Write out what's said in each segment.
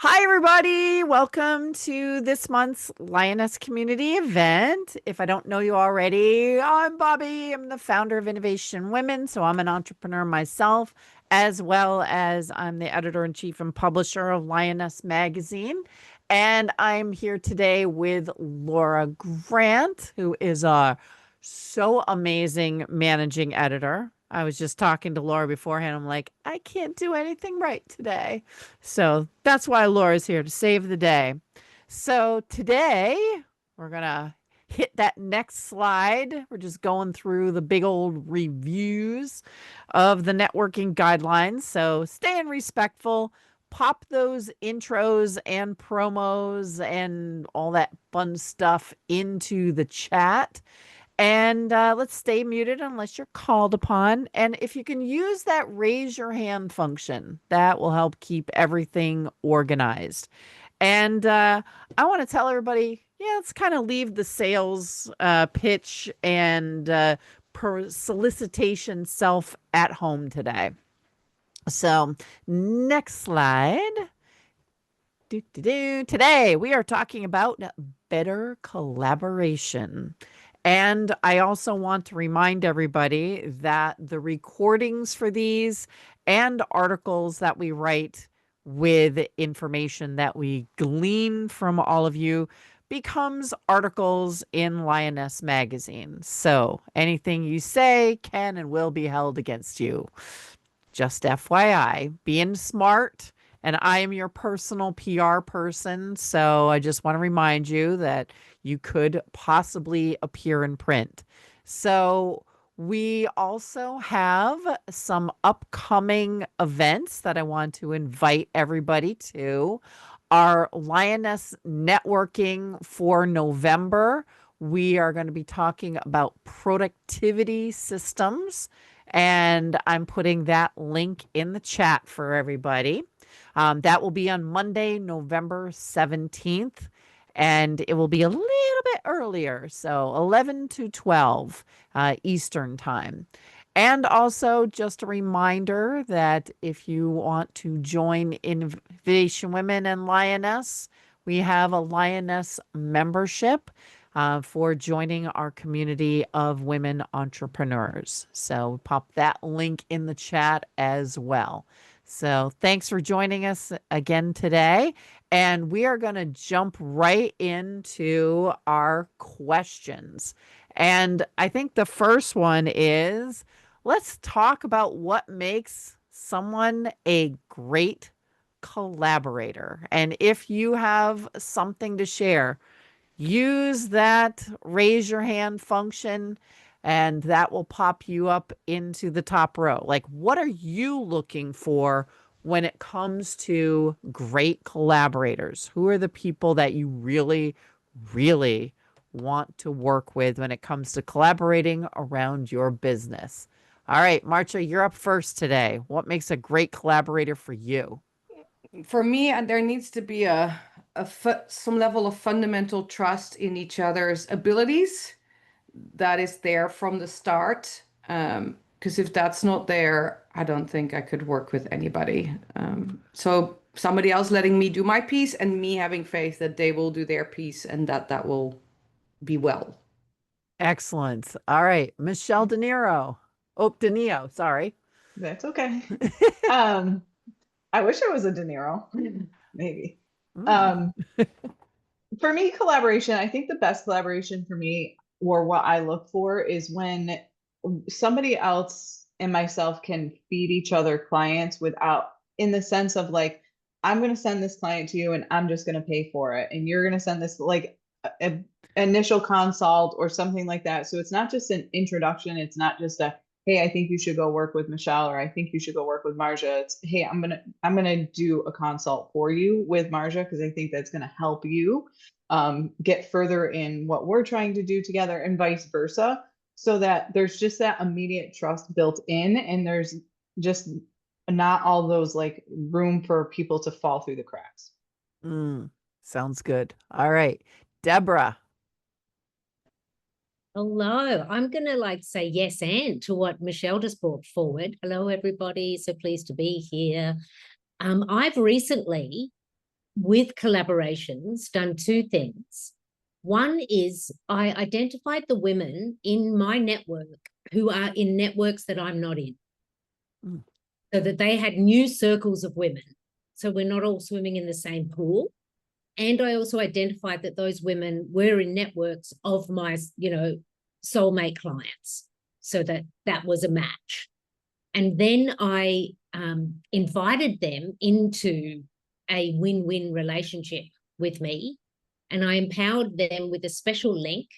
Hi, everybody. Welcome to this month's Lioness Community event. If I don't know you already, I'm Bobby. I'm the founder of Innovation Women. So I'm an entrepreneur myself, as well as I'm the editor-in-chief and publisher of Lioness Magazine. And I'm here today with Laura Grant, who is a so amazing managing editor. I was just talking to Laura beforehand. I'm like, I can't do anything right today. So that's why Laura's here to save the day. So today we're going to hit that next slide. We're just going through the big old reviews of the networking guidelines. So staying respectful, pop those intros and promos and all that fun stuff into the chat. And let's stay muted unless you're called upon. And if you can use that raise your hand function, that will help keep everything organized. And I want to tell everybody, yeah, let's kind of leave the sales pitch and solicitation self at home today. So next slide. Today we are talking about better collaboration. And I also want to remind everybody that the recordings for these and articles that we write with information that we glean from all of you becomes articles in Lioness Magazine. So anything you say can and will be held against you. Just FYI, being smart. And I am your personal PR person. So I just want to remind you that you could possibly appear in print. So we also have some upcoming events that I want to invite everybody to. Our Lioness Networking for November. We are going to be talking about productivity systems. And I'm putting that link in the chat for everybody. That will be on Monday, November 17th, and it will be a little bit earlier, so 11 to 12 Eastern time. And also, just a reminder that if you want to join Innovation Women and Lioness, we have a Lioness membership for joining our community of women entrepreneurs. So pop that link in the chat as well. So thanks for joining us again today. And we are going to jump right into our questions. And I think the first one is, let's talk about what makes someone a great collaborator. And if you have something to share, use that raise your hand function and that will pop you up into the top row. Like, what are you looking for when it comes to great collaborators? Who are the people that you really, really want to work with when it comes to collaborating around your business? All right, Marcia, you're up first today. What makes a great collaborator for you? For me, there needs to be some level of fundamental trust in each other's abilities that is there from the start. Because if that's not there, I don't think I could work with anybody. So somebody else letting me do my piece and me having faith that they will do their piece and that will be well. Excellent. All right, Michelle De Niro. Oh, De Niro, sorry. That's okay. Um, I wish I was a De Niro, maybe. Mm. Um, for me, collaboration, I think the best collaboration for me, or what I look for, is when somebody else and myself can feed each other clients without, in the sense of like, I'm going to send this client to you and I'm just going to pay for it. And you're going to send this like a initial consult or something like that. So it's not just an introduction. It's not just a, hey, I think you should go work with Michelle, or I think you should go work with Marja. It's, hey, I'm gonna do a consult for you with Marja because I think that's gonna help you get further in what we're trying to do together, and vice versa, so that there's just that immediate trust built in, and there's just not all those like room for people to fall through the cracks. Sounds good. All right, Deborah. Hello, I'm going to say yes and to what Michelle just brought forward. Hello, everybody. So pleased to be here. I've recently with collaborations, done two things. One is I identified the women in my network who are in networks that I'm not in, so that they had new circles of women. So we're not all swimming in the same pool. And I also identified that those women were in networks of my, soulmate clients, so that that was a match. And then I invited them into a win-win relationship with me. And I empowered them with a special link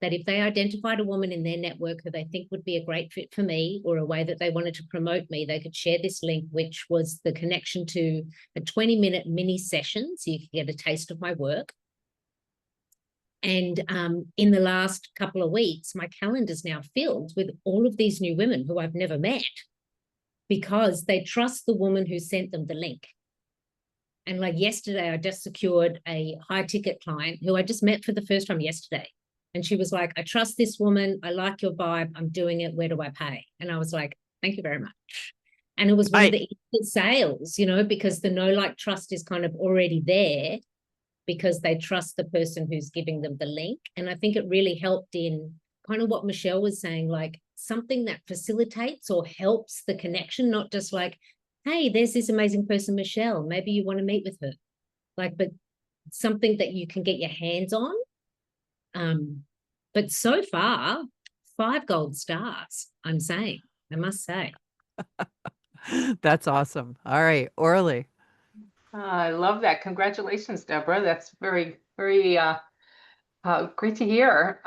that if they identified a woman in their network who they think would be a great fit for me, or a way that they wanted to promote me, they could share this link, which was the connection to a 20-minute mini session, so you could get a taste of my work. And in the last couple of weeks, my calendar's now filled with all of these new women who I've never met, because they trust the woman who sent them the link. And like yesterday, I just secured a high ticket client who I just met for the first time yesterday. And she was like, I trust this woman. I like your vibe. I'm doing it. Where do I pay? And I was like, thank you very much. And it was one of the sales, because the know, like, trust is kind of already there, because they trust the person who's giving them the link. And I think it really helped in kind of what Michelle was saying, like something that facilitates or helps the connection, not just like, hey, there's this amazing person, Michelle, maybe you want to meet with her. But something that you can get your hands on. But so far, 5 gold stars, I must say. That's awesome. All right, Orly. I love that. Congratulations, Deborah. That's very, very great to hear.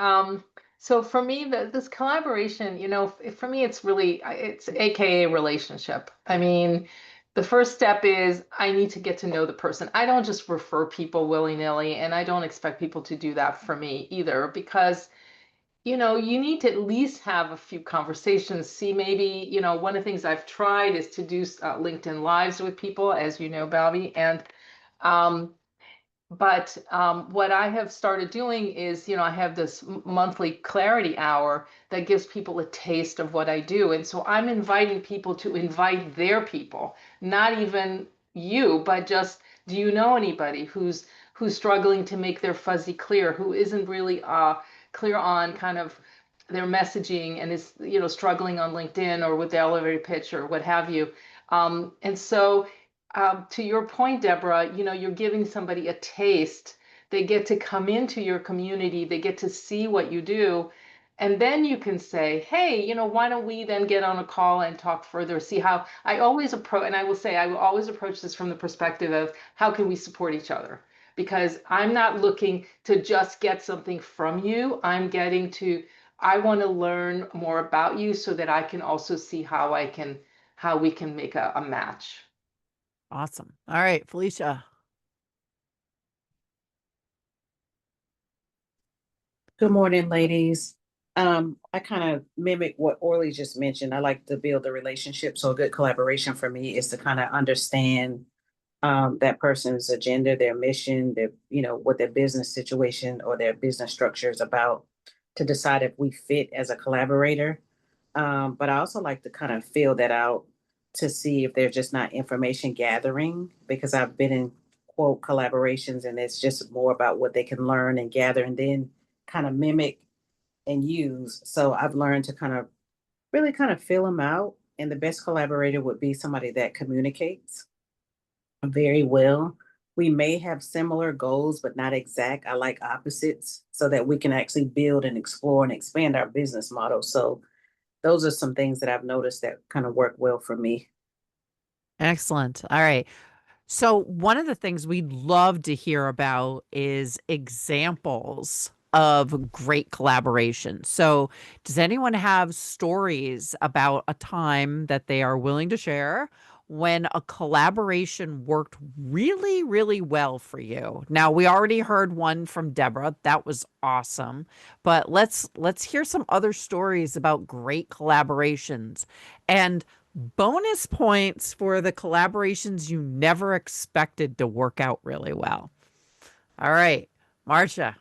So for me, this collaboration, for me, it's AKA relationship. I mean, the first step is I need to get to know the person. I don't just refer people willy-nilly, and I don't expect people to do that for me either, because you need to at least have a few conversations. See, maybe, one of the things I've tried is to do LinkedIn Lives with people, as you know, Bobby. And um, but what I have started doing is, I have this monthly clarity hour that gives people a taste of what I do. And so I'm inviting people to invite their people, not even you, but just, do you know anybody who's struggling to make their fuzzy clear, who isn't really clear on kind of their messaging, and is, struggling on LinkedIn or with the elevator pitch or what have you. And so to your point, Deborah, you're giving somebody a taste. They get to come into your community, they get to see what you do. And then you can say, hey, why don't we then get on a call and talk further? See how I always approach, and I will say, I will always approach this from the perspective of how can we support each other? Because I'm not looking to just get something from you. I want to learn more about you so that I can also see how we can make a match. Awesome. All right, Felicia. Good morning, ladies. I kind of mimic what Orly just mentioned. I like to build a relationship. So a good collaboration for me is to kind of understand that person's agenda, their mission, what their business situation or their business structure is about, to decide if we fit as a collaborator. But I also like to kind of feel that out to see if they're just not information gathering, because I've been in quote collaborations and it's just more about what they can learn and gather and then kind of mimic and use. So I've learned to really kind of feel them out. And the best collaborator would be somebody that communicates very well. We may have similar goals, but not exact. I like opposites, so that we can actually build and explore and expand our business model. So those are some things that I've noticed that kind of work well for me. Excellent. All right. So one of the things we'd love to hear about is examples of great collaboration. So does anyone have stories about a time that they are willing to share when a collaboration worked really, really well for you? Now, we already heard one from Deborah. That was awesome. But let's hear some other stories about great collaborations. And bonus points for the collaborations you never expected to work out really well. All right, Marcia,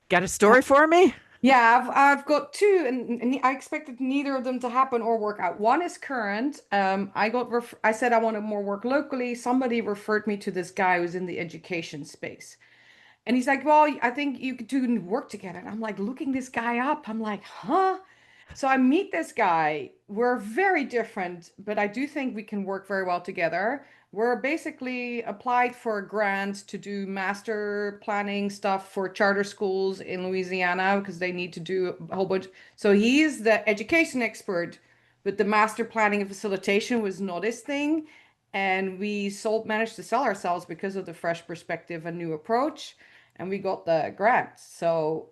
got a story for me? Yeah, I've got two, and I expected neither of them to happen or work out. One is current. I said I wanted more work locally. Somebody referred me to this guy who's in the education space. And he's like, well, I think you could do work together. And I'm like, looking this guy up. I'm like, huh? So I meet this guy. We're very different, but I do think we can work very well together. We're basically applied for a grant to do master planning stuff for charter schools in Louisiana because they need to do a whole bunch. So he's the education expert, but the master planning and facilitation was not his thing. And we managed to sell ourselves because of the fresh perspective and new approach, and we got the grant. So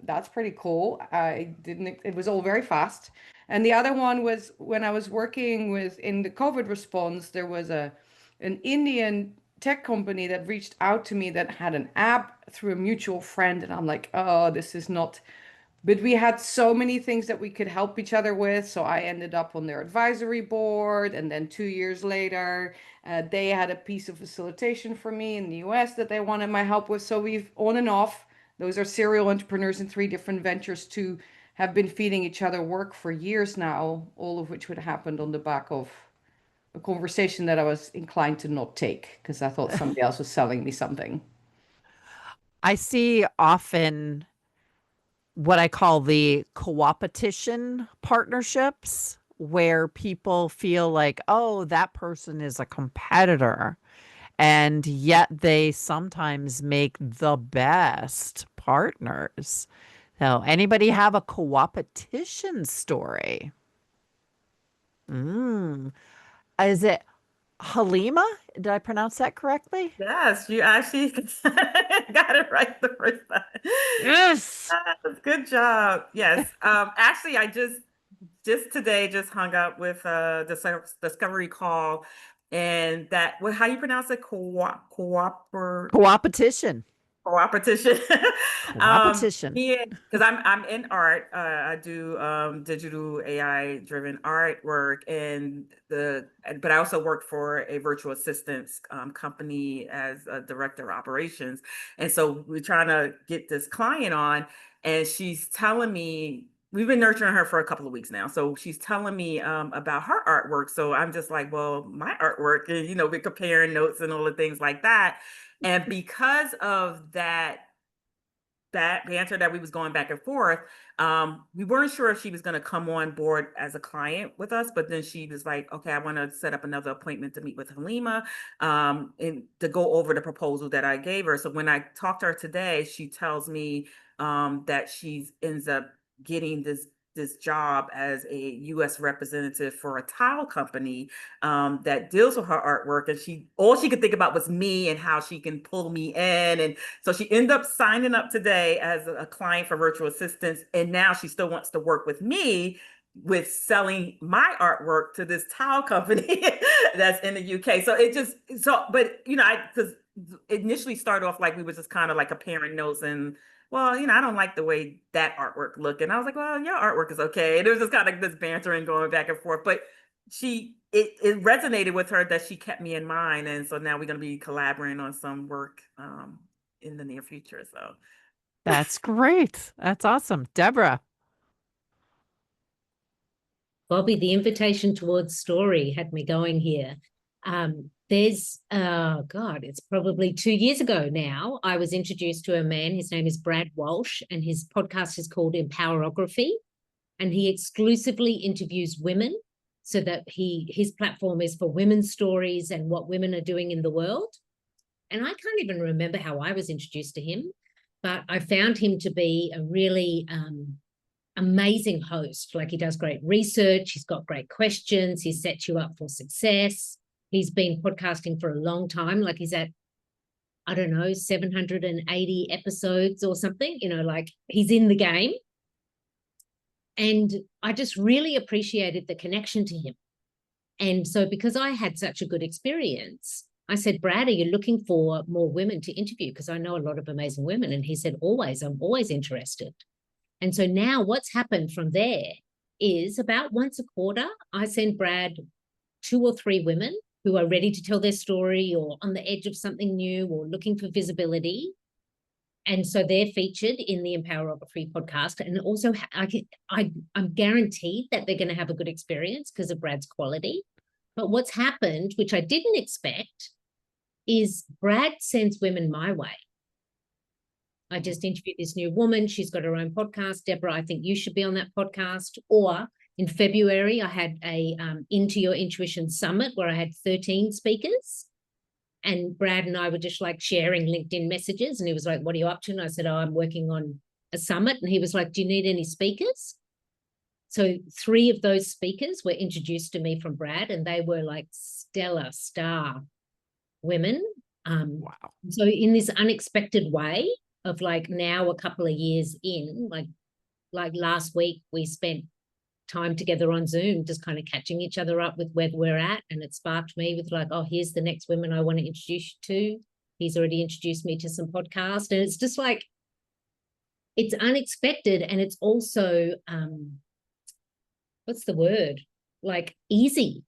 that's pretty cool. It was all very fast. And the other one was when I was working in the COVID response, there was an Indian tech company that reached out to me that had an app through a mutual friend. And I'm like, oh, this is not, but we had so many things that we could help each other with. So I ended up on their advisory board. And then 2 years later, they had a piece of facilitation for me in the US that they wanted my help with. So we've on and off, those are serial entrepreneurs in 3 different ventures to have been feeding each other work for years now, all of which would have happened on the back of a conversation that I was inclined to not take because I thought somebody else was selling me something. I see often what I call the coopetition partnerships where people feel like, oh, that person is a competitor. And yet they sometimes make the best partners. So, anybody have a coopetition story? Mm. Is it Halima? Did I pronounce that correctly? Yes, you actually got it right the first time. Yes. Yes, good job. Yes. Actually, I just today just hung up with Discovery Call, and that how you pronounce it? Coopetition. Coopetition. Coopetition. Because I'm in art. I do digital AI driven artwork, but I also work for a virtual assistance company as a director of operations. And so we're trying to get this client on, and she's telling me we've been nurturing her for a couple of weeks now. So she's telling me about her artwork. So I'm just like, well, my artwork, and we're comparing notes and all the things like that. And because of that banter that we was going back and forth, we weren't sure if she was going to come on board as a client with us, but then she was like, okay, I want to set up another appointment to meet with Halima and to go over the proposal that I gave her. So when I talked to her today, she tells me that she ends up getting this job as a U.S. representative for a tile company that deals with her artwork, and all she could think about was me and how she can pull me in. And so she ended up signing up today as a client for virtual assistants, and now she still wants to work with me with selling my artwork to this tile company that's in the UK. But because initially started off like we was just kind of like comparing notes, and well, I don't like the way that artwork looked. And I was like, well, your artwork is okay. And it was just kind of this bantering going back and forth. But it resonated with her that she kept me in mind. And so now we're going to be collaborating on some work in the near future. So That's great. That's awesome. Deborah. Bobby, the invitation towards story had me going here. It's probably 2 years ago now, I was introduced to a man. His name is Brad Walsh, and his podcast is called Empowerography. And he exclusively interviews women so that his platform is for women's stories and what women are doing in the world. And I can't even remember how I was introduced to him, but I found him to be a really amazing host. Like, he does great research, he's got great questions, he sets you up for success. He's been podcasting for a long time. Like, he's at, I don't know, 780 episodes or something, like he's in the game. And I just really appreciated the connection to him. And so because I had such a good experience, I said, Brad, are you looking for more women to interview? Because I know a lot of amazing women. And he said, always, I'm always interested. And so now what's happened from there is about once a quarter, I send Brad 2 or 3 women who are ready to tell their story or on the edge of something new or looking for visibility. And so they're featured in the Empower Robert Free podcast. And also I'm guaranteed that they're going to have a good experience because of Brad's quality. But what's happened, which I didn't expect, is Brad sends women my way. I just interviewed this new woman. She's got her own podcast. Deborah, I think you should be on that podcast. Or in February, I had a Into Your Intuition Summit where I had 13 speakers. And Brad and I were just like sharing LinkedIn messages. And he was like, what are you up to? And I said, oh, I'm working on a summit. And he was like, do you need any speakers? So 3 of those speakers were introduced to me from Brad, and they were like stellar star women. Wow. So in this unexpected way of like now a couple of years in, like last week, we spent time together on Zoom, just kind of catching each other up with where we're at. And it sparked me with like, oh, here's the next women I want to introduce you to. He's already introduced me to some podcasts. And it's just like, it's unexpected. And it's also, what's the word? Like easy.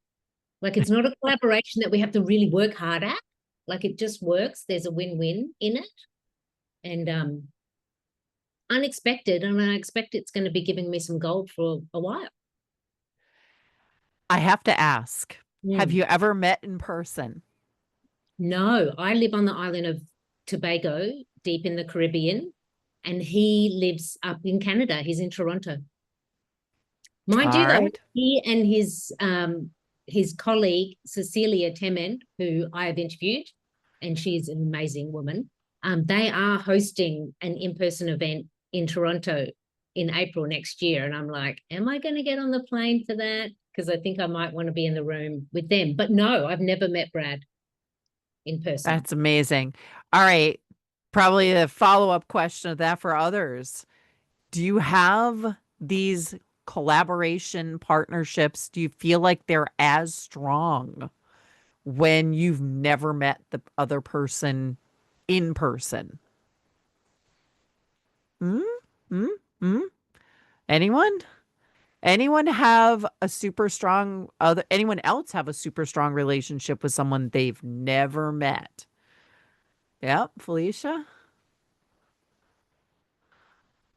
Like it's not a collaboration that we have to really work hard at. Like it just works. There's a win-win in it. And unexpected, and I expect it's going to be giving me some gold for a while. I have to ask, have you ever met in person? No, I live on the island of Tobago, deep in the Caribbean, and he lives up in Canada. He's in Toronto. Mind you, though, he and his colleague, Cecilia Temen, who I have interviewed, and she's an amazing woman, they are hosting an in-person event in Toronto in April next year. And I'm like, am I going to get on the plane for that? Because I think I might want to be in the room with them. But no, I've never met Brad in person. That's amazing. All right. Probably a follow-up question of that for others. Do you have these collaboration partnerships? Do you feel like they're as strong when you've never met the other person in person? Anyone? Anyone have a super strong anyone else have a super strong relationship with someone they've never met? Yep, Felicia.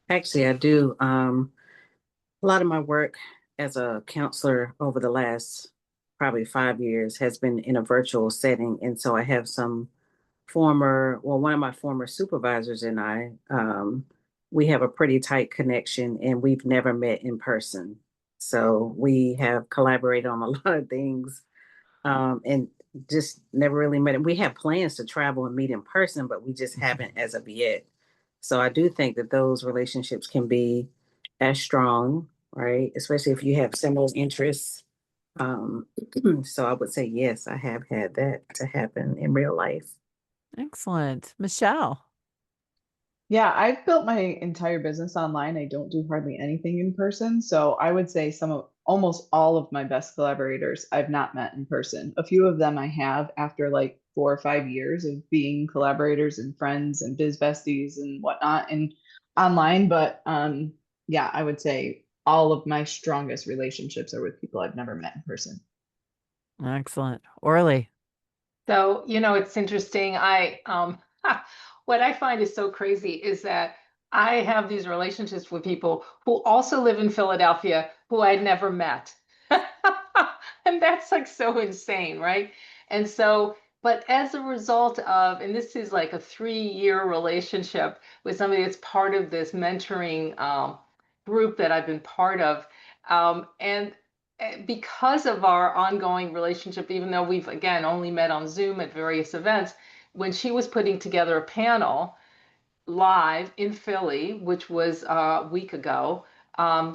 Actually, I do. A lot of my work as a counselor over the last probably 5 years has been in a virtual setting. And so I have one of my former supervisors and I, we have a pretty tight connection and we've never met in person. So we have collaborated on a lot of things and just never really met. We have plans to travel and meet in person, but we just haven't as of yet. So I do think that those relationships can be as strong, right? Especially if you have similar interests. So I would say, yes, I have had that to happen in real life. Excellent. Michelle. Yeah, I've built my entire business online. I don't do hardly anything in person. So I would say almost all of my best collaborators I've not met in person. A few of them I have after like 4 or 5 years of being collaborators and friends and biz besties and whatnot and online. But yeah, I would say all of my strongest relationships are with people I've never met in person. Excellent. Orly. So, it's interesting. What I find is so crazy is that I have these relationships with people who also live in Philadelphia who I'd never met. And that's like so insane, right? And so, but as a result of, and this is like a 3-year relationship with somebody that's part of this mentoring group that I've been part of. And because of our ongoing relationship, even though we've again only met on Zoom at various events, when she was putting together a panel live in Philly, which was a week ago,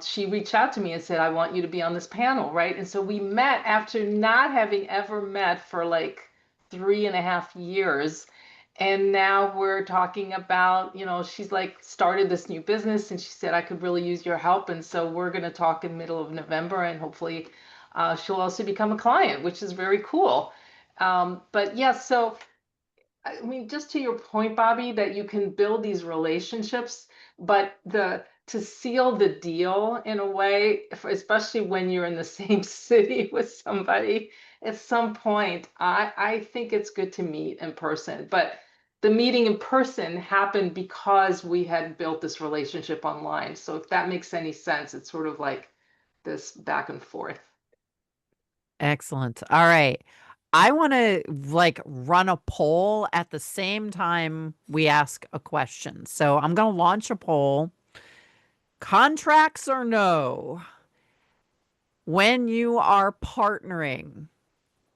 she reached out to me and said, I want you to be on this panel, right? And so we met after not having ever met for like 3.5 years. And now we're talking about, she's like started this new business and she said, I could really use your help. And so we're going to talk in the middle of November and hopefully she'll also become a client, which is very cool. But yeah, so I mean, just to your point, Bobby, that you can build these relationships, but to seal the deal in a way, especially when you're in the same city with somebody, at some point, I think it's good to meet in person. But the meeting in person happened because we had built this relationship online. So if that makes any sense, it's sort of like this back and forth. Excellent. All right. I want to like run a poll at the same time we ask a question. So I'm going to launch a poll. Contracts or no? When you are partnering,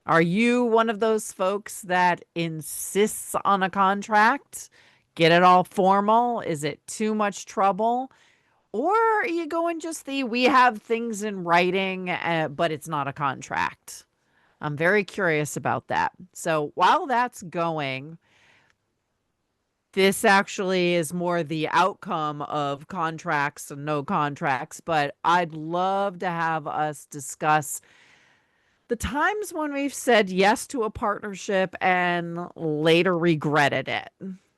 are you one of those folks that insists on a contract? Get it all formal? Is it too much trouble? Or are you going just the we have things in writing, but it's not a contract? I'm very curious about that. So while that's going, this actually is more the outcome of contracts and no contracts, but I'd love to have us discuss the times when we've said yes to a partnership and later regretted it.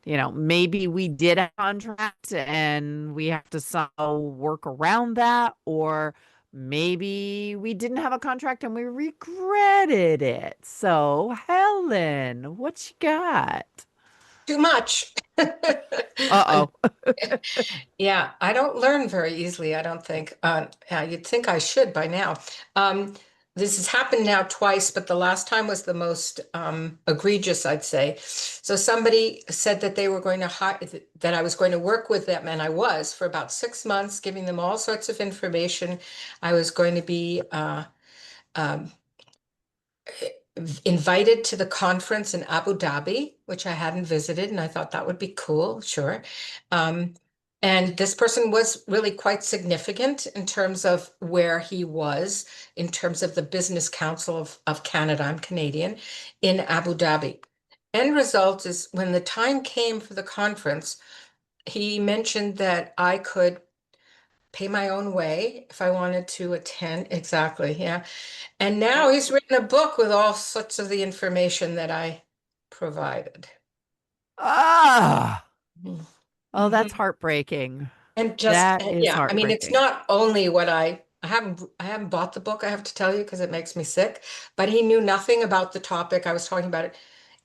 You know, maybe we did a contract and we have to somehow work around that, or maybe we didn't have a contract and we regretted it. So, Helen, what you got? Too much. Uh-oh. Yeah, I don't learn very easily, I don't think. Yeah, you'd think I should by now. This has happened now twice, but the last time was the most egregious, I'd say. So somebody said that they were going to hire, that I was going to work with them, and I was for about 6 months, giving them all sorts of information. I was going to be um, invited to the conference in Abu Dhabi, which I hadn't visited, and I thought that would be cool, sure. And this person was really quite significant in terms of where he was, in terms of the Business Council of Canada, I'm Canadian, in Abu Dhabi. End result is when the time came for the conference, he mentioned that I could pay my own way if I wanted to attend. Exactly, yeah. And now he's written a book with all sorts of the information that I provided. Ah. Oh, that's Mhm. heartbreaking. And just, That is yeah, I mean, it's heartbreaking. not only what I haven't bought the book, I have to tell you, because it makes me sick, but he knew nothing about the topic. I was talking about it,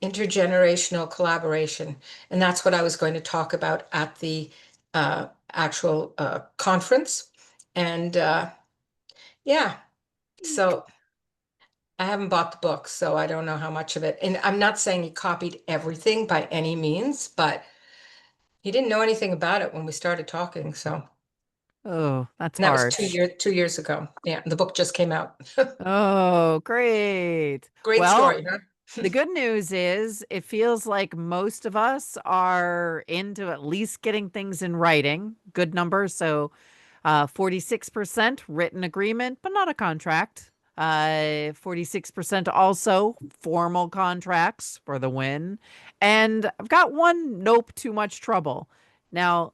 intergenerational collaboration. And that's what I was going to talk about at the actual conference. And yeah, so I haven't bought the book, so I don't know how much of it. And I'm not saying he copied everything by any means, but he didn't know anything about it when we started talking. So, Oh, that's and that was harsh. 2 years ago. Yeah, the book just came out. Oh, great. Great Well, story, huh? the good news is it feels like most of us are into at least getting things in writing. Good number. So 46% written agreement, but not a contract. 46% also formal contracts for the win. And I've got one nope, too much trouble. Now,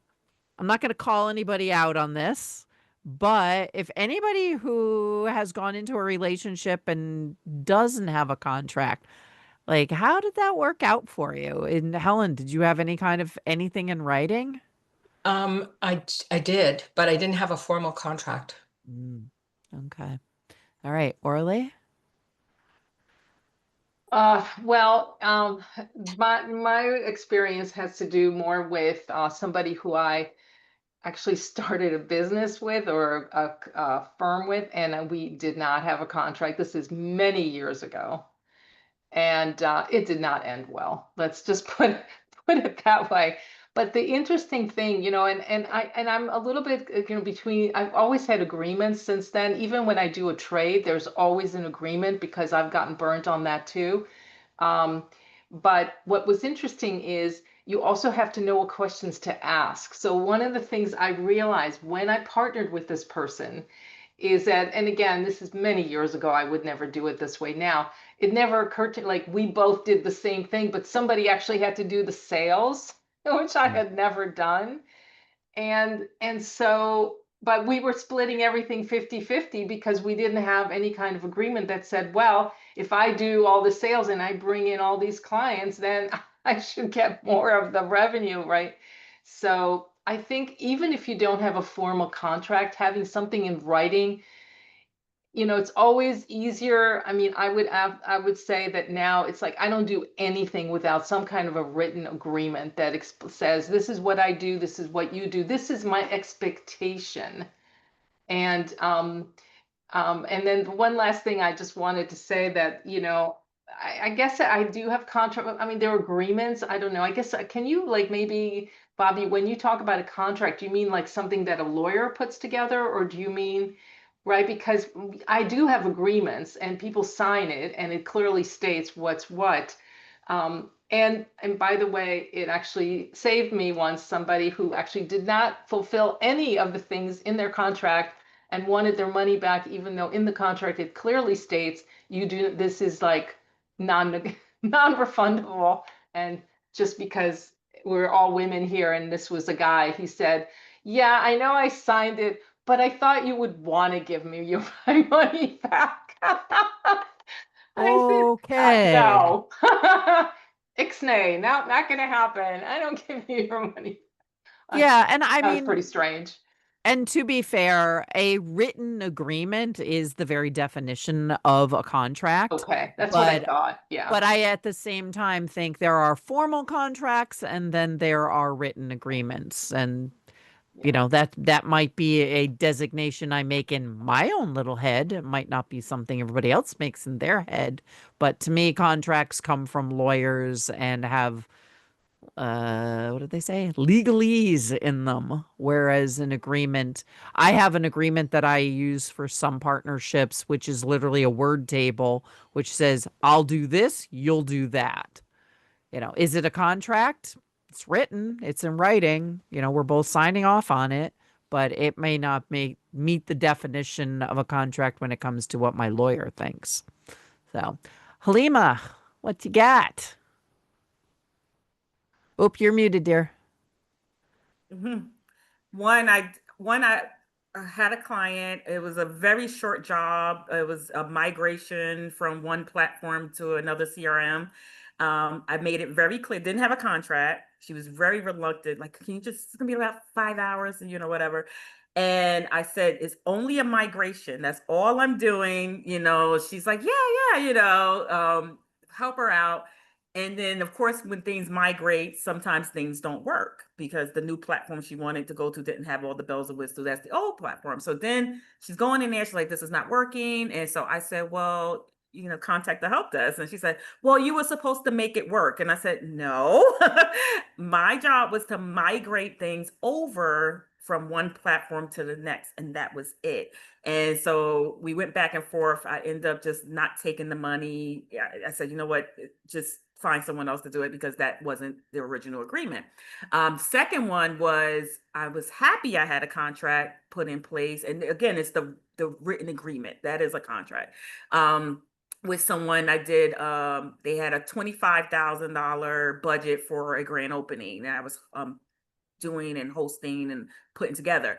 I'm not going to call anybody out on this, but if anybody who has gone into a relationship and doesn't have a contract, like how did that work out for you? And Helen, did you have any kind of anything in writing? I did, but I didn't have a formal contract. Mm, okay. All right, Orly. Well, my experience has to do more with somebody who I actually started a business with or a firm with, and we did not have a contract. This is many years ago, and it did not end well. Let's just put it that way. But the interesting thing, I'm a little bit, between. I've always had agreements since then. Even when I do a trade, there's always an agreement because I've gotten burnt on that too. Um, but what was interesting is you also have to know what questions to ask. So one of the things I realized when I partnered with this person is that, and again, this is many years ago, I would never do it this way now. It never occurred to like we both did the same thing, but somebody actually had to do the sales, which I had never done. And so, but we were splitting everything 50-50 because we didn't have any kind of agreement that said, well, if I do all the sales and I bring in all these clients, then I should get more of the revenue, right? So I think even if you don't have a formal contract, having something in writing it's always easier. I mean, I would say that now it's like I don't do anything without some kind of a written agreement that says this is what I do, this is what you do, this is my expectation. And then one last thing I just wanted to say that, I guess I do have contract. I mean, there are agreements. I don't know. I guess, can you like maybe, Bobby, when you talk about a contract, do you mean like something that a lawyer puts together, or do you mean, right? Because I do have agreements and people sign it and it clearly states what's what. And by the way, it actually saved me once somebody who actually did not fulfill any of the things in their contract and wanted their money back, even though in the contract it clearly states this is like non-refundable. And just because we're all women here and this was a guy, he said, yeah, I know I signed it, but I thought you would want to give me my money back. I said, Okay. no. Ixnay, not gonna happen. I don't give you your money. Yeah, and I That was mean, pretty strange. and to be fair, a written agreement is the very definition of a contract. Okay, that's what I But thought. Yeah. but I at the same time think there are formal contracts and then there are written agreements. And that might be a designation I make in my own little head. It might not be something everybody else makes in their head. But to me, contracts come from lawyers and have what did they say? Legalese in them. Whereas an agreement, I have an agreement that I use for some partnerships, which is literally a word table, which says, I'll do this, you'll do that. Is it a contract? It's written, it's in writing, we're both signing off on it, but it may not meet the definition of a contract when it comes to what my lawyer thinks. So, Halima, what you got? Oop, you're muted, dear. Mhm. One, I had a client. It was a very short job. It was a migration from one platform to another CRM. I made it very clear. Didn't have a contract. She was very reluctant. Like, can you just? It's gonna be about 5 hours, and whatever. And I said, it's only a migration. That's all I'm doing. She's like, yeah, yeah. Help her out. And then, of course, when things migrate, sometimes things don't work because the new platform she wanted to go to didn't have all the bells and whistles. That's the old platform. So then she's going in there. She's like, this is not working. And so I said, well, contact the help desk. And she said, well, you were supposed to make it work. And I said, no, my job was to migrate things over from one platform to the next. And that was it. And so we went back and forth. I ended up just not taking the money. I said, you know what, just find someone else to do it because that wasn't the original agreement. Second one was I was happy I had a contract put in place. And again, it's the written agreement. That is a contract. With someone I did, they had a $25,000 budget for a grand opening that I was doing and hosting and putting together.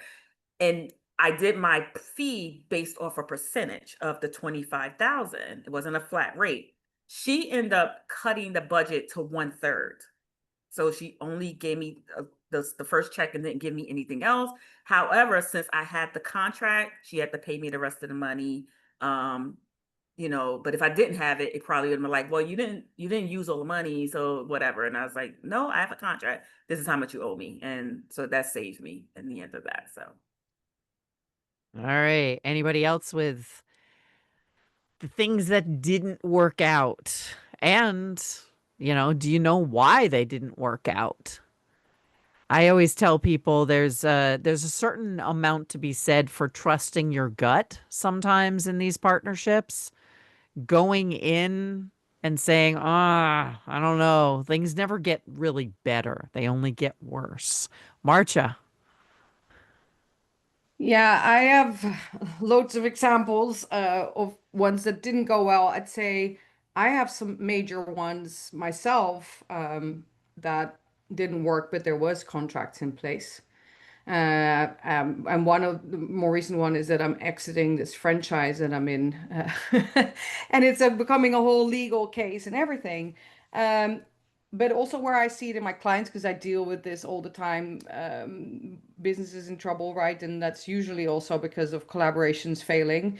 And I did my fee based off a percentage of the 25,000. It wasn't a flat rate. She ended up cutting the budget to 1/3. So she only gave me the first check and didn't give me anything else. However, since I had the contract, she had to pay me the rest of the money. But if I didn't have it, it probably would have been like, well, you didn't use all the money, so whatever. And I was like, no, I have a contract. This is how much you owe me. And so that saved me in the end of that. So All right. Anybody else with the things that didn't work out? And, do you know why they didn't work out? I always tell people there's a certain amount to be said for trusting your gut sometimes in these partnerships. Going in and saying, I don't know, things never get really better. They only get worse. Marcia. Yeah, I have loads of examples of ones that didn't go well. I'd say I have some major ones myself that didn't work, but there was contracts in place. And one of the more recent one is that I'm exiting this franchise that I'm in, and it's becoming a whole legal case and everything. but also where I see it in my clients, because I deal with this all the time, businesses in trouble, right? And that's usually also because of collaborations failing,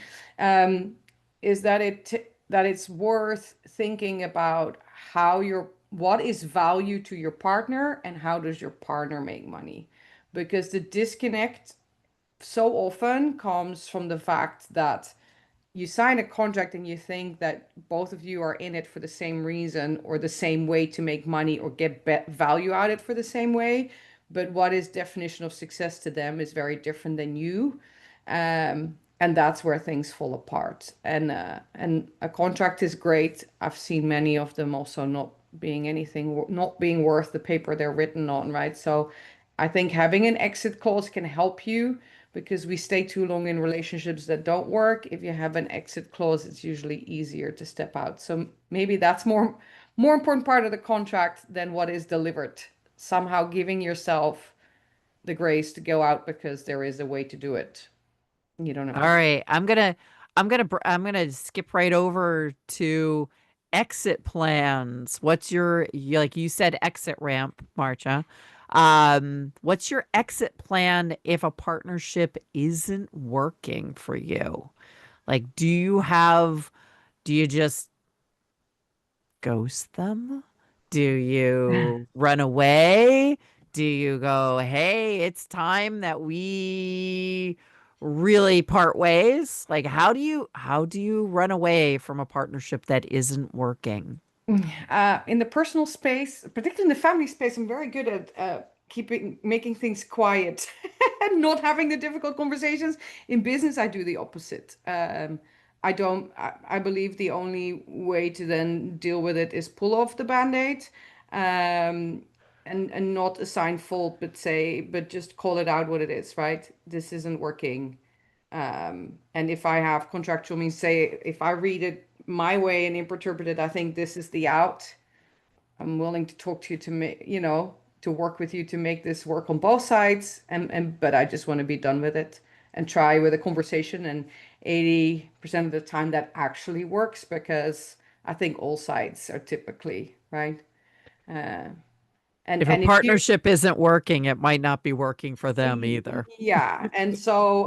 is that it's worth thinking about what is value to your partner and how does your partner make money? Because the disconnect so often comes from the fact that you sign a contract and you think that both of you are in it for the same reason or the same way to make money or get value out of it for the same way. But what is definition of success to them is very different than you. And that's where things fall apart. And a contract is great. I've seen many of them also not being worth the paper they're written on, right? So I think having an exit clause can help you, because we stay too long in relationships that don't work. If you have an exit clause, it's usually easier to step out. So maybe that's more important part of the contract than what is delivered. Somehow giving yourself the grace to go out because there is a way to do it. You don't All know. right. I'm gonna skip right over to exit plans. Like you said, exit ramp, Marcia. What's your exit plan if a partnership isn't working for you? Like, do you just ghost them? Do you run away? Do you go, hey, it's time that we really part ways? Like, how do you run away from a partnership that isn't working? In the personal space, particularly in the family space, I'm very good at making things quiet and not having the difficult conversations. In business, I do the opposite. I don't. I believe the only way to then deal with it is pull off the band-aid, and not assign fault, but just call it out what it is. Right? This isn't working. And if I have contractual means, say, if I read it my way and interpret it, I think this is the out. I'm willing to talk to you to make, to work with you to make this work on both sides. But I just want to be done with it and try with a conversation. And 80% of the time that actually works, because I think all sides are typically right. Uh, If a and if you partnership isn't working, it might not be working for them either. Yeah, and so,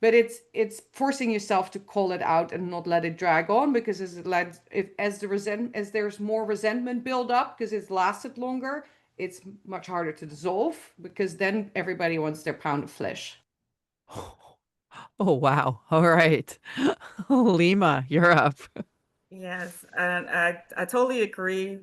but it's forcing yourself to call it out and not let it drag on, because as there's more resentment build up because it's lasted longer, it's much harder to dissolve, because then everybody wants their pound of flesh. Oh, wow. All right. Lima, you're up. Yes, and I totally agree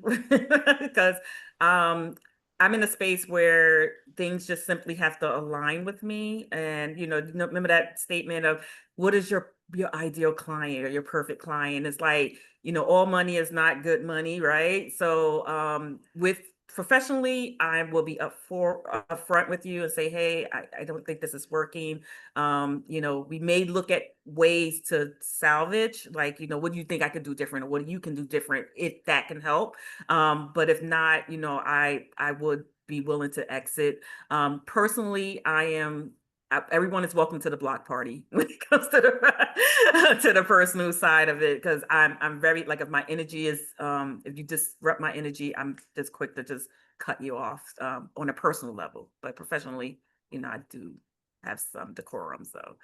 because I'm in a space where things just simply have to align with me. And remember that statement of what is your ideal client or your perfect client? It's like, all money is not good money, right? So with professionally, I will be upfront with you and say, hey, I don't think this is working. We may look at ways to salvage, like, what do you think I could do different, or what you can do different if that can help. But if not, I would be willing to exit. Personally, everyone is welcome to the block party when it comes to the to the personal side of it, because I'm very, like, if my energy is if you disrupt my energy, I'm just quick to just cut you off on a personal level. But professionally, I do have some decorum. So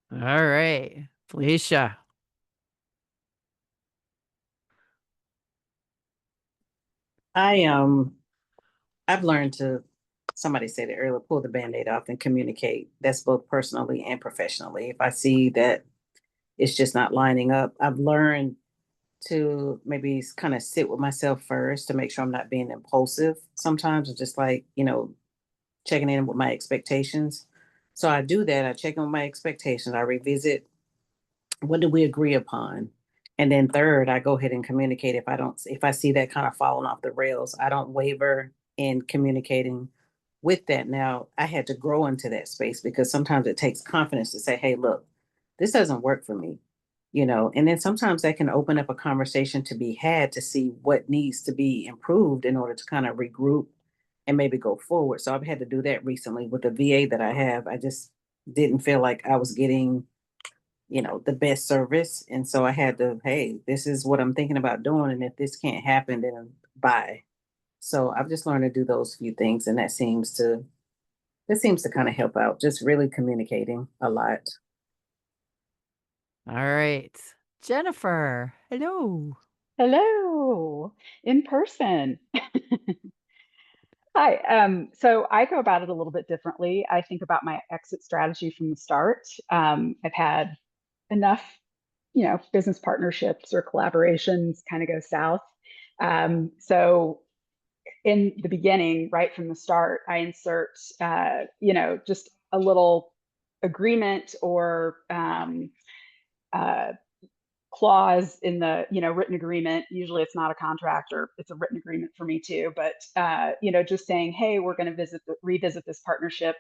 All right. Felicia. I I've learned to, somebody said it earlier, pull the band-aid off and communicate. That's both personally and professionally. If I see that it's just not lining up, I've learned to maybe kind of sit with myself first to make sure I'm not being impulsive sometimes, and just like, checking in with my expectations. So I do that. I check in with my expectations. I revisit, what do we agree upon? And then third, I go ahead and communicate. If I see that kind of falling off the rails, I don't waver in communicating with that. Now, I had to grow into that space, because sometimes it takes confidence to say, hey, look, this doesn't work for me, and then sometimes that can open up a conversation to be had to see what needs to be improved in order to kind of regroup and maybe go forward. So I've had to do that recently with the VA that I have. I just didn't feel like I was getting the best service. And so I had to, hey, this is what I'm thinking about doing. And if this can't happen, then bye. So I've just learned to do those few things. And that seems to kind of help out, just really communicating a lot. All right. Jennifer, hello. Hello, in person. Hi. So I go about it a little bit differently. I think about my exit strategy from the start. I've had enough, business partnerships or collaborations kind of go south. So in the beginning, right from the start, I insert, just a little agreement or uh, clause in the written agreement. Usually it's not a contract, or it's a written agreement for me too, but just saying, hey, we're going to revisit this partnership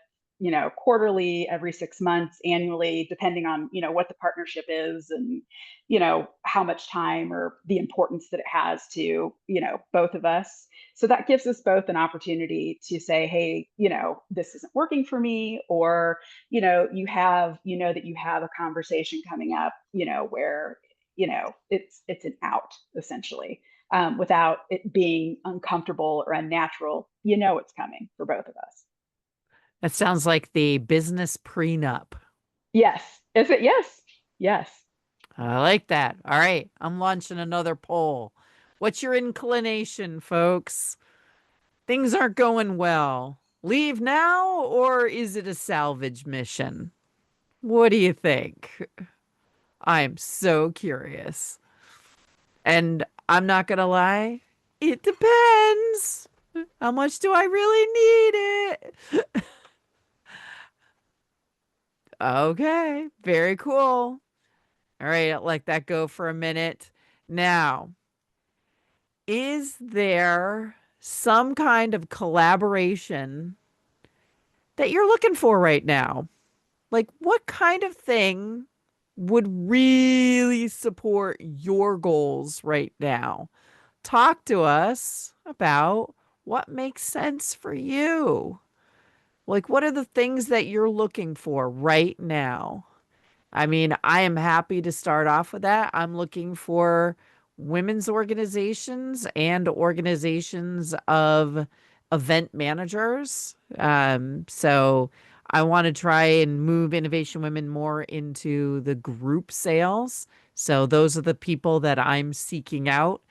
quarterly, every 6 months, annually, depending on what the partnership is, and how much time or the importance that it has to both of us. So that gives us both an opportunity to say, hey, this isn't working for me, or that you have a conversation coming up where it's an out, essentially, without it being uncomfortable or unnatural. It's coming for both of us. That sounds like the business prenup. Yes. Is it? Yes. Yes. I like that. All right. I'm launching another poll. What's your inclination, folks? Things aren't going well. Leave now, or is it a salvage mission? What do you think? I'm so curious. And I'm not going to lie, it depends. How much do I really need it? Okay, very cool. All right, I'll let that go for a minute. Now, is there some kind of collaboration that you're looking for right now? Like, what kind of thing would really support your goals right now? Talk to us about what makes sense for you. Like, what are the things that you're looking for right now? I mean, I am happy to start off with that. I'm looking for women's organizations and organizations of event managers. So I want to try and move Innovation Women more into the group sales. So those are the people that I'm seeking out.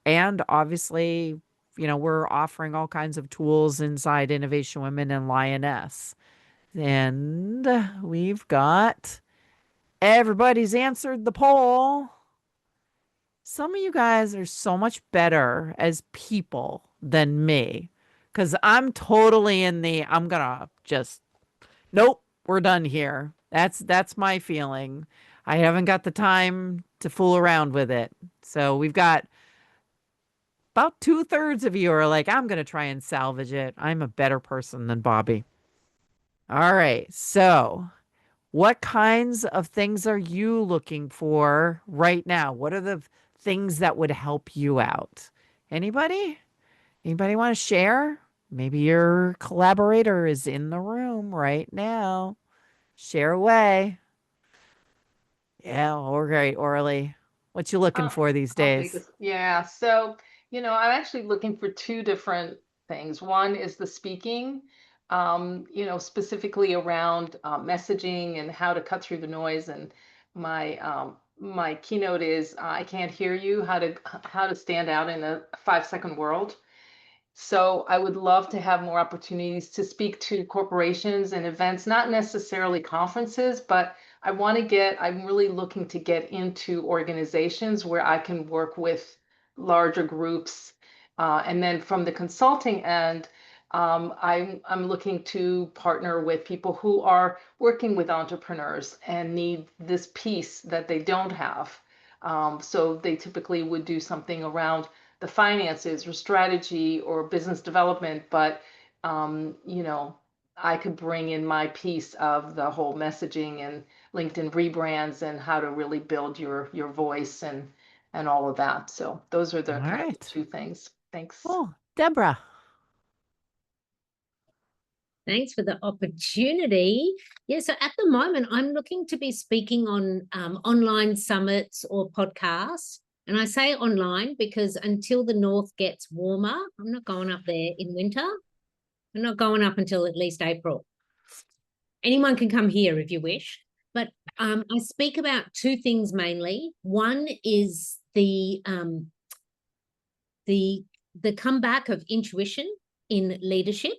And obviously, we're offering all kinds of tools inside Innovation Women and Lioness. And we've got everybody's answered the poll. Some of you guys are so much better as people than me, because I'm totally I'm gonna just, nope, we're done here. That's my feeling. I haven't got the time to fool around with it. So we've got about 2/3 of you are like, I'm gonna try and salvage it. I'm a better person than Bobby. All right, so what kinds of things are you looking for right now? What are the things that would help you out? Anybody? Anybody want to share? Maybe your collaborator is in the room right now. Share away. Yeah, all right, Orly. What you looking for these I'll take days? this. Yeah. So, I'm actually looking for two different things. One is the speaking, specifically around messaging and how to cut through the noise. And my keynote is I can't hear you, how to stand out in a 5-second world. So I would love to have more opportunities to speak to corporations and events, not necessarily conferences, but I'm really looking to get into organizations where I can work with larger groups. And then from the consulting end, I'm looking to partner with people who are working with entrepreneurs and need this piece that they don't have. So they typically would do something around the finances or strategy or business development, but I could bring in my piece of the whole messaging and LinkedIn rebrands and how to really build your voice and all of that. So those are the All kind of right. two things. Thanks. Oh, Deborah. Thanks for the opportunity. Yeah, so at the moment, I'm looking to be speaking on online summits or podcasts. And I say online because until the north gets warmer, I'm not going up there in winter. I'm not going up until at least April. Anyone can come here if you wish. But I speak about two things mainly. One is the comeback of intuition in leadership,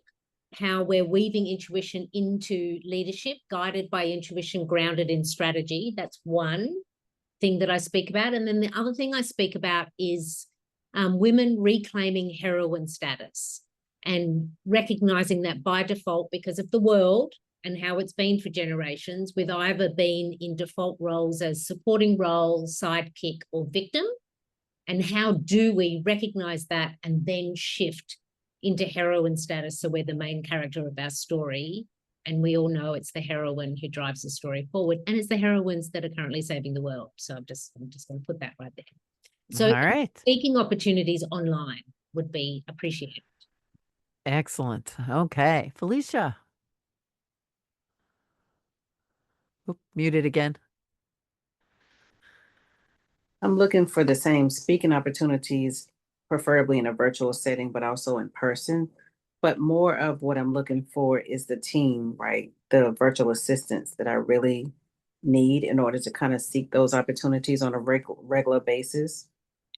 how we're weaving intuition into leadership, guided by intuition, grounded in strategy. That's one thing that I speak about. And then the other thing I speak about is women reclaiming heroine status and recognizing that by default, because of the world and how it's been for generations, we've either been in default roles as supporting role, sidekick, or victim. And how do we recognize that and then shift into heroine status, so we're the main character of our story, and we all know it's the heroine who drives the story forward, and it's the heroines that are currently saving the world. So I'm just going to put that right there. So All right. speaking opportunities online would be appreciated. Excellent. Okay. Felicia. Oop, muted again. I'm looking for the same speaking opportunities, preferably in a virtual setting, but also in person. But more of what I'm looking for is the team, right? The virtual assistants that I really need in order to kind of seek those opportunities on a regular basis.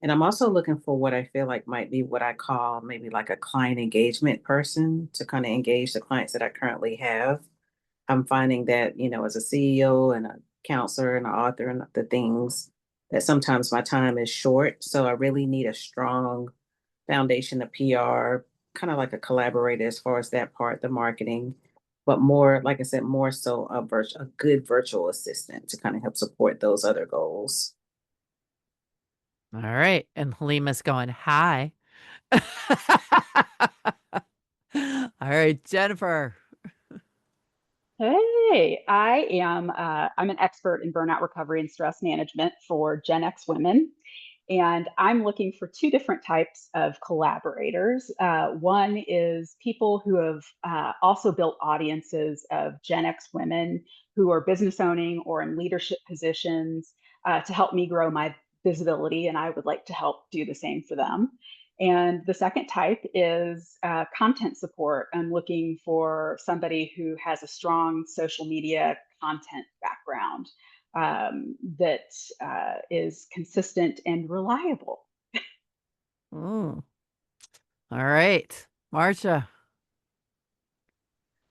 And I'm also looking for what I feel like might be what I call maybe like a client engagement person to kind of engage the clients that I currently have. I'm finding that, as a CEO and a counselor and an author and the things that sometimes my time is short. So I really need a strong foundation of PR, kind of like a collaborator as far as that part, the marketing, but more, like I said, more so a good virtual assistant to kind of help support those other goals. All right. And Halima's going, hi. All right, Jennifer. Hey, I'm an expert in burnout recovery and stress management for Gen X women. And I'm looking for two different types of collaborators. One is people who have also built audiences of Gen X women who are business owning or in leadership positions to help me grow my visibility. And I would like to help do the same for them. And the second type is content support. I'm looking for somebody who has a strong social media content background that is consistent and reliable. All right, Marcia.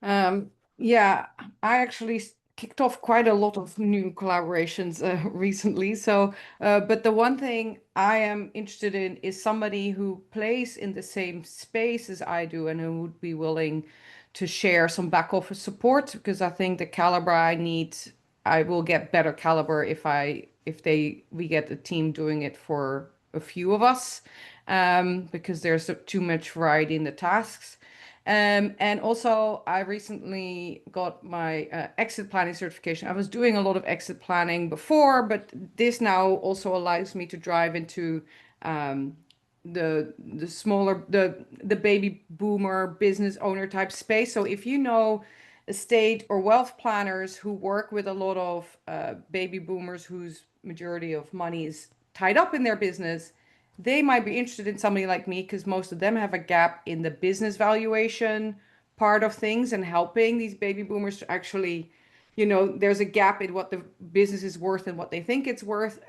Yeah, I actually kicked off quite a lot of new collaborations recently. So, but the one thing I am interested in is somebody who plays in the same space as I do and who would be willing to share some back office support, because I think the caliber I need, I will get better caliber if we get a team doing it for a few of us, because there's too much variety in the tasks. And also, I recently got my exit planning certification. I was doing a lot of exit planning before, but this now also allows me to drive into the smaller the baby boomer business owner type space. So if you know estate or wealth planners who work with a lot of baby boomers whose majority of money is tied up in their business, they might be interested in somebody like me, because most of them have a gap in the business valuation part of things and helping these baby boomers to actually, there's a gap in what the business is worth and what they think it's worth.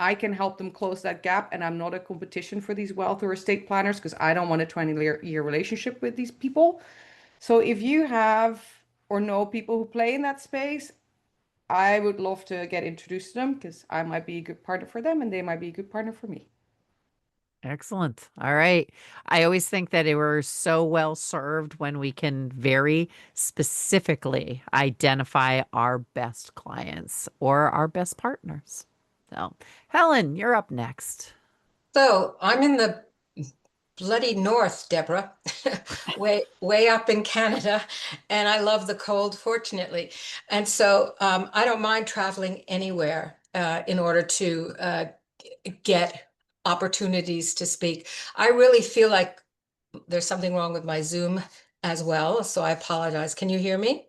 I can help them close that gap, and I'm not a competition for these wealth or estate planners because I don't want a 20-year relationship with these people. So if you have or know people who play in that space, I would love to get introduced to them, because I might be a good partner for them and they might be a good partner for me. Excellent. All right. I always think that we're so well served when we can very specifically identify our best clients or our best partners. So, Helen, you're up next. So I'm in the bloody north, Deborah, way up in Canada, and I love the cold, fortunately. And so I don't mind traveling anywhere in order to get opportunities to speak. I really feel like there's something wrong with my Zoom as well. So I apologize. Can you hear me?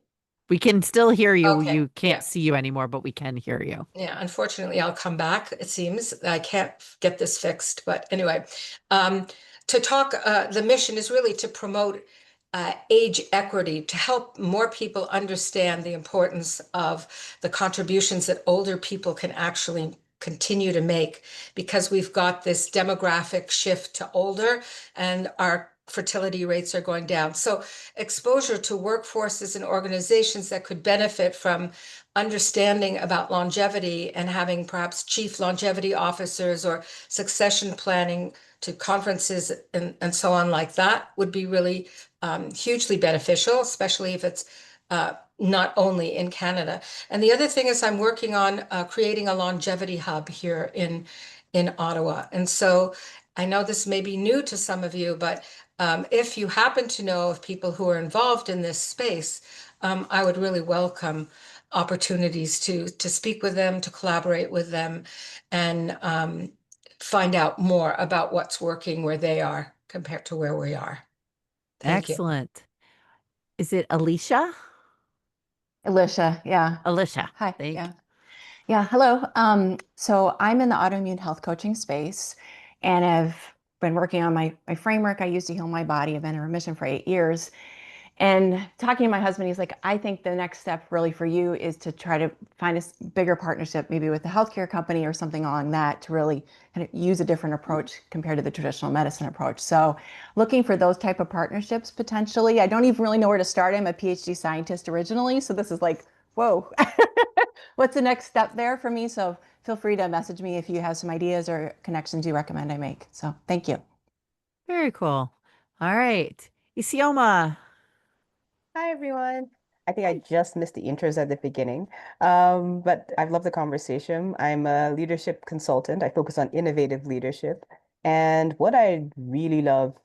We can still hear you. Okay. You can't Yeah. see you anymore, but we can hear you. Yeah, unfortunately, I'll come back. It seems I can't get this fixed, but anyway, to talk, the mission is really to promote age equity, to help more people understand the importance of the contributions that older people can actually continue to make, because we've got this demographic shift to older and our fertility rates are going down. So exposure to workforces and organizations that could benefit from understanding about longevity and having perhaps chief longevity officers or succession planning to conferences and so on like that would be really hugely beneficial, especially if it's not only in Canada. And the other thing is I'm working on creating a longevity hub here in Ottawa. And so I know this may be new to some of you, but if you happen to know of people who are involved in this space, I would really welcome opportunities to speak with them, to collaborate with them, and find out more about what's working where they are compared to where we are. Thank you. Excellent. Is it Alicia? Alicia, yeah. Alicia. Hi. Thank Yeah. Yeah. Hello. So I'm in the autoimmune health coaching space and have been working on my framework. I used to heal my body. I've been in remission for 8 years. And talking to my husband, he's like, I think the next step really for you is to try to find a bigger partnership, maybe with a healthcare company or something along that, to really kind of use a different approach compared to the traditional medicine approach. So looking for those type of partnerships potentially. I don't even really know where to start. I'm a PhD scientist originally. So this is like, whoa, what's the next step there for me? So feel free to message me if you have some ideas or connections you recommend I make. So thank you. Very cool. All right. Isioma. Hi, everyone. I think I just missed the intros at the beginning, but I've loved the conversation. I'm a leadership consultant. I focus on innovative leadership. And what I really love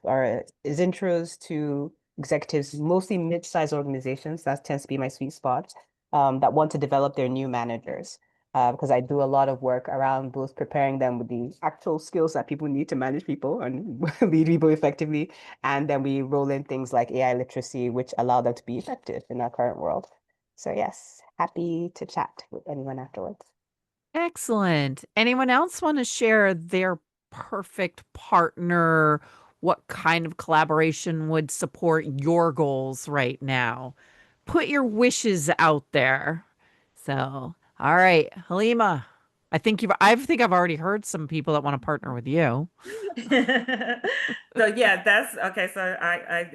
is intros to executives, mostly mid-sized organizations. That tends to be my sweet spot, that want to develop their new managers. Because I do a lot of work around both preparing them with the actual skills that people need to manage people and lead people effectively, and then we roll in things like AI literacy, which allow them to be effective in our current world. So yes, happy to chat with anyone afterwards. Excellent. Anyone else want to share their perfect partner? What kind of collaboration would support your goals right now? Put your wishes out there. So, all right, Halima. I think I've already heard some people that want to partner with you. So yeah, that's okay. So I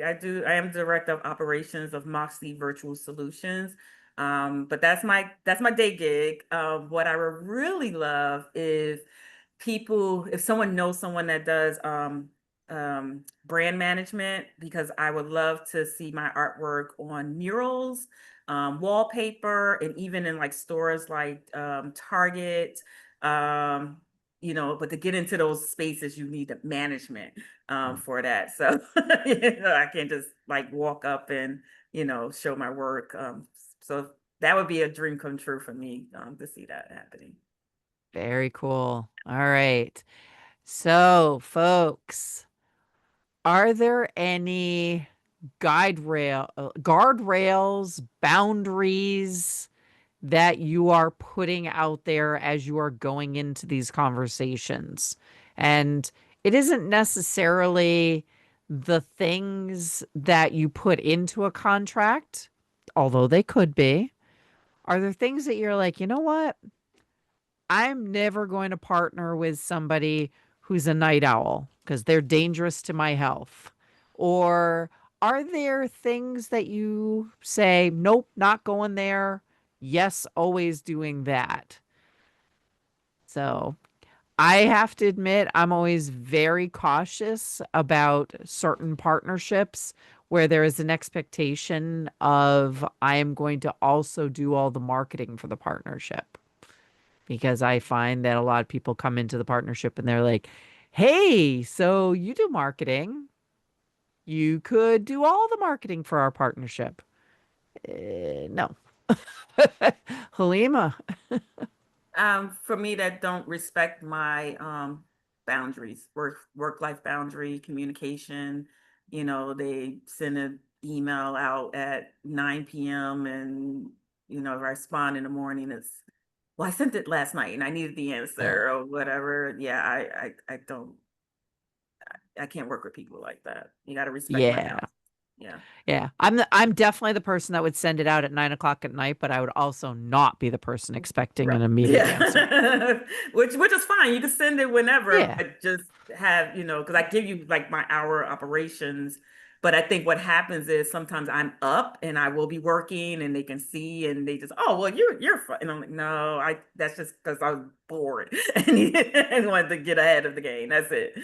am director of operations of Moxie Virtual Solutions. But that's my day gig. What I would really love is if someone knows someone that does brand management, because I would love to see my artwork on murals, wallpaper, and even in like stores like Target. But to get into those spaces, you need the management for that. So I can't just like walk up and show my work. So that would be a dream come true for me to see that happening. Very cool. All right. So, folks, are there any guardrails, boundaries that you are putting out there as you are going into these conversations? And it isn't necessarily the things that you put into a contract, although they could be. Are there things that you're like, you know what? I'm never going to partner with somebody who's a night owl because they're dangerous to my health? Or are there things that you say, nope, not going there? Yes, always doing that. So I have to admit, I'm always very cautious about certain partnerships where there is an expectation of I am going to also do all the marketing for the partnership. Because I find that a lot of people come into the partnership and they're like, hey, so you do marketing. You could do all the marketing for our partnership. No. Halima. For me, that don't respect my boundaries, work life boundary, communication. They send a email out at 9 p.m. and, if I respond in the morning, it's, well, I sent it last night and I needed the answer or whatever. Yeah, I don't, I can't work with people like that. You got to respect my Yeah. house. Yeah. Yeah. I'm definitely the person that would send it out at 9 o'clock at night, but I would also not be the person expecting an immediate answer. Yeah. which is fine. You can send it whenever, Yeah. but just have, because I give you like my hour operations. But I think what happens is sometimes I'm up and I will be working and they can see and they just, oh, well, you're fine. And I'm like, no, that's just because I was bored and wanted to get ahead of the game. That's it.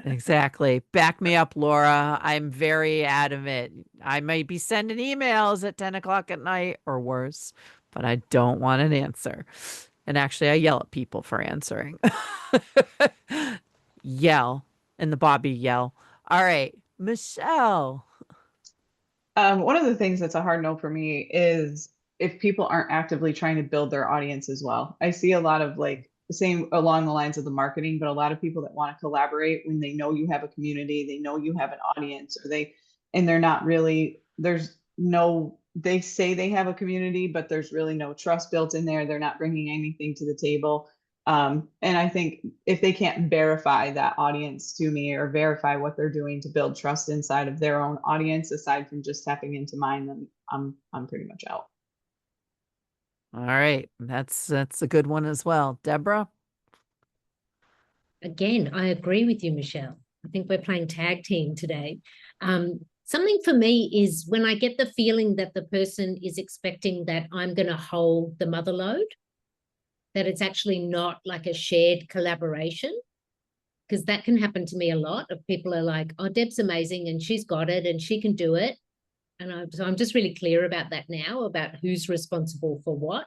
Exactly. Back me up, Laura. I'm very adamant. I might be sending emails at 10 o'clock at night or worse, but I don't want an answer. And actually, I yell at people for answering. Yell. And the Bobby yell. All right, Michelle. One of the things that's a hard no for me is if people aren't actively trying to build their audience as well. I see a lot of like the same along the lines of the marketing, but a lot of people that want to collaborate when they know you have a community, they know you have an audience, and they're not really, they say they have a community, but there's really no trust built in there. They're not bringing anything to the table. And I think if they can't verify that audience to me or verify what they're doing to build trust inside of their own audience, aside from just tapping into mine, then I'm pretty much out. All right. That's a good one as well. Deborah? Again, I agree with you, Michelle. I think we're playing tag team today. Something for me is when I get the feeling that the person is expecting that I'm going to hold the mother load, that it's actually not like a shared collaboration, because that can happen to me a lot. Of people are like, oh, Deb's amazing and she's got it and she can do it. And so I'm just really clear about that now, about who's responsible for what.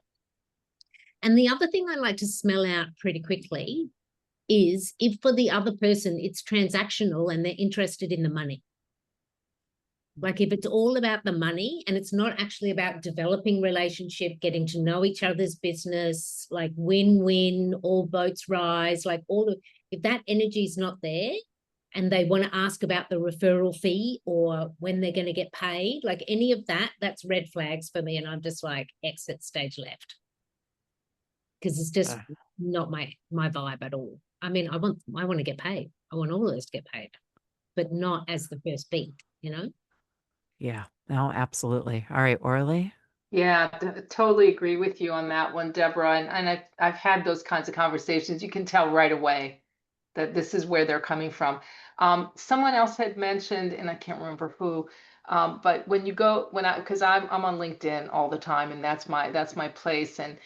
And the other thing I like to smell out pretty quickly is if for the other person it's transactional and they're interested in the money. Like if it's all about the money and it's not actually about developing relationship, getting to know each other's business, like win-win, all boats rise, like if that energy is not there and they want to ask about the referral fee or when they're going to get paid, like any of that, that's red flags for me. And I'm just like, exit stage left. Because it's just not my vibe at all. I mean, I want to get paid. I want all of us to get paid, but not as the first beat, Yeah, no, absolutely. All right, Orly. Yeah, totally agree with you on that one, Deborah. And I've had those kinds of conversations. You can tell right away that this is where they're coming from. Someone else had mentioned, and I can't remember who, but because I'm on LinkedIn all the time, and that's my place. And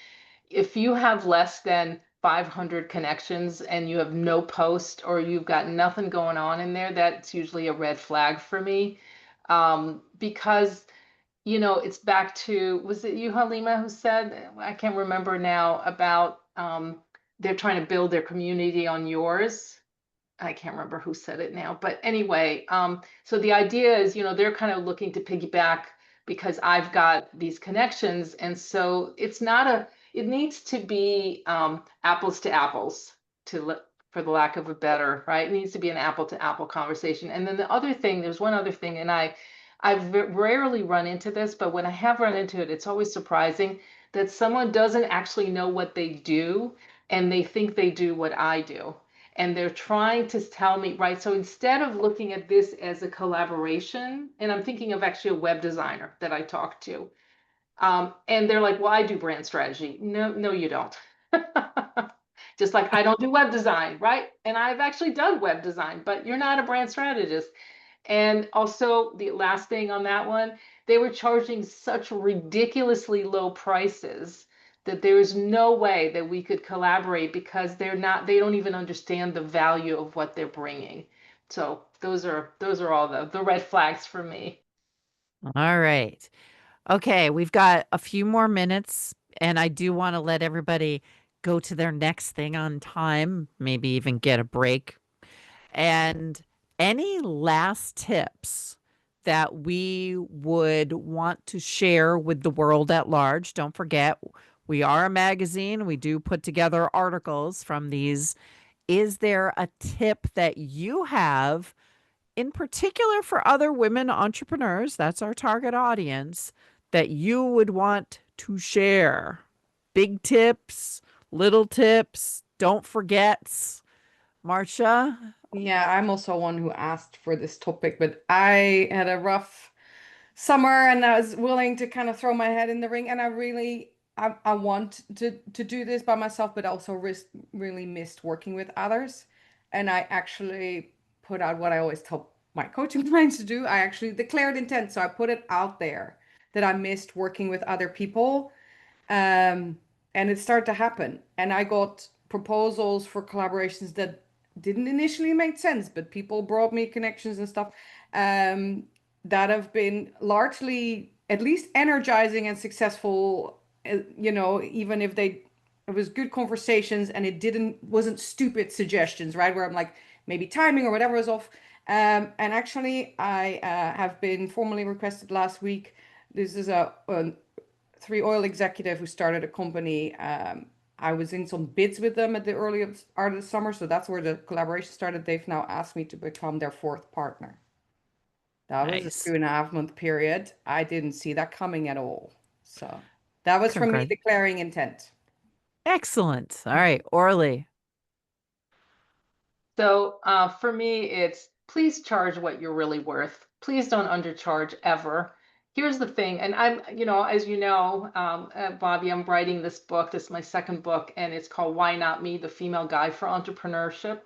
if you have less than 500 connections and you have no post or you've got nothing going on in there, that's usually a red flag for me. Because it's back to, was it you, Halima, who said, I can't remember now, about they're trying to build their community on yours. I can't remember who said it now, but anyway, so the idea is, they're kind of looking to piggyback because I've got these connections. And so it needs to be apples to apples, for the lack of a better, right? It needs to be an apple to apple conversation. And then there's one other thing, and I've rarely run into this, but when I have run into it, it's always surprising that someone doesn't actually know what they do and they think they do what I do. And they're trying to tell me, right? So instead of looking at this as a collaboration, and I'm thinking of actually a web designer that I talked to, and they're like, well, I do brand strategy. No, you don't. Just like I don't do web design, right? And I've actually done web design, but you're not a brand strategist. And also the last thing on that one, they were charging such ridiculously low prices that there is no way that we could collaborate because they don't even understand the value of what they're bringing. So those are all the red flags for me. All right. Okay, we've got a few more minutes, and I do want to let everybody go to their next thing on time, maybe even get a break. And any last tips that we would want to share with the world at large? Don't forget, we are a magazine. We do put together articles from these. Is there a tip that you have in particular for other women entrepreneurs, that's our target audience, that you would want to share? Big tips, little tips, don't forgets. Marcia? Yeah, I'm also one who asked for this topic, but I had a rough summer and I was willing to kind of throw my head in the ring. And I want to do this by myself, but also really missed working with others. And I actually put out what I always tell my coaching clients to do. I actually declared intent. So I put it out there that I missed working with other people. And it started to happen. And I got proposals for collaborations that didn't initially make sense, but people brought me connections and stuff that have been largely at least energizing and successful. Even if it was good conversations and wasn't stupid suggestions, right? Where I'm like, maybe timing or whatever was off. And actually, I have been formally requested last week. This is a 3 oil executive who started a company. I was in some bids with them at the early part of the summer, so that's where the collaboration started. They've now asked me to become their 4th partner. That was a Nice. 2.5 month period. I didn't see that coming at all. So that was from me declaring intent. Excellent. All right, Orly. So for me, it's please charge what you're really worth. Please don't undercharge ever. Here's the thing, and I'm, as you know, Bobby, I'm writing this book. This is my 2nd book, and it's called Why Not Me? The Female Guide for Entrepreneurship.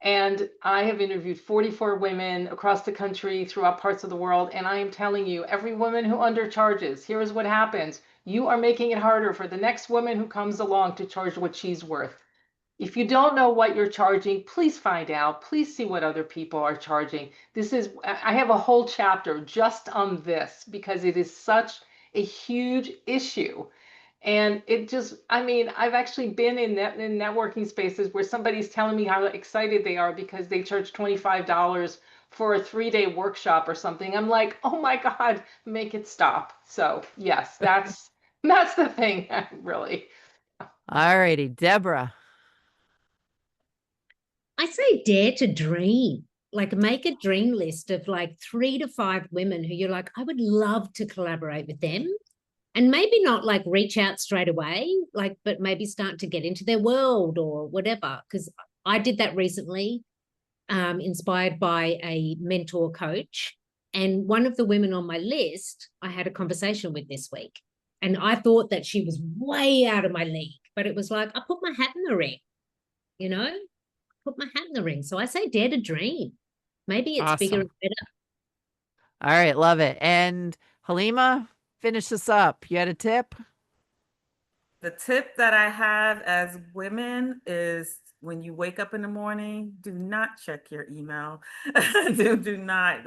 And I have interviewed 44 women across the country, throughout parts of the world, and I am telling you, every woman who undercharges, here's what happens. You are making it harder for the next woman who comes along to charge what she's worth. If you don't know what you're charging, please find out. Please see what other people are charging. I have a whole chapter just on this because it is such a huge issue. And I've actually been in networking spaces where somebody's telling me how excited they are because they charge $25 for a 3-day workshop or something. I'm like, oh my God, make it stop. So yes, that's the thing, really. All righty, Deborah. I say dare to dream. Like make a dream list of like 3 to 5 women who you're like, I would love to collaborate with them. And maybe not like reach out straight away, but maybe start to get into their world or whatever. Because I did that recently, inspired by a mentor coach. And one of the women on my list, I had a conversation with this week. And I thought that she was way out of my league, but it was like, I put my hat in the ring, put my hat in the ring. So I say dare to dream. Maybe it's bigger and better. All right, love it. And Halima, finish this up. You had a tip? The tip that I have as women is when you wake up in the morning, do not check your email. do not.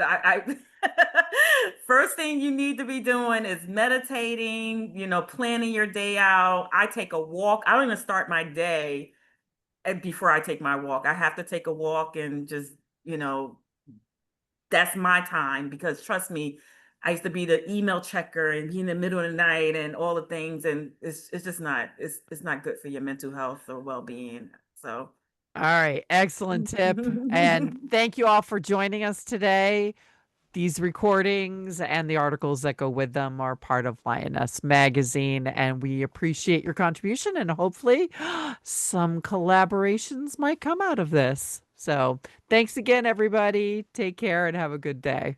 First thing you need to be doing is meditating, planning your day out. I take a walk. I don't even start my day before I take my walk. I have to take a walk and just, that's my time because trust me, I used to be the email checker and be in the middle of the night and all the things. And it's just not, it's not good for your mental health or well-being. So. All right. Excellent tip. And thank you all for joining us today. These recordings and the articles that go with them are part of Lioness Magazine, and we appreciate your contribution, and hopefully some collaborations might come out of this. So thanks again, everybody. Take care and have a good day.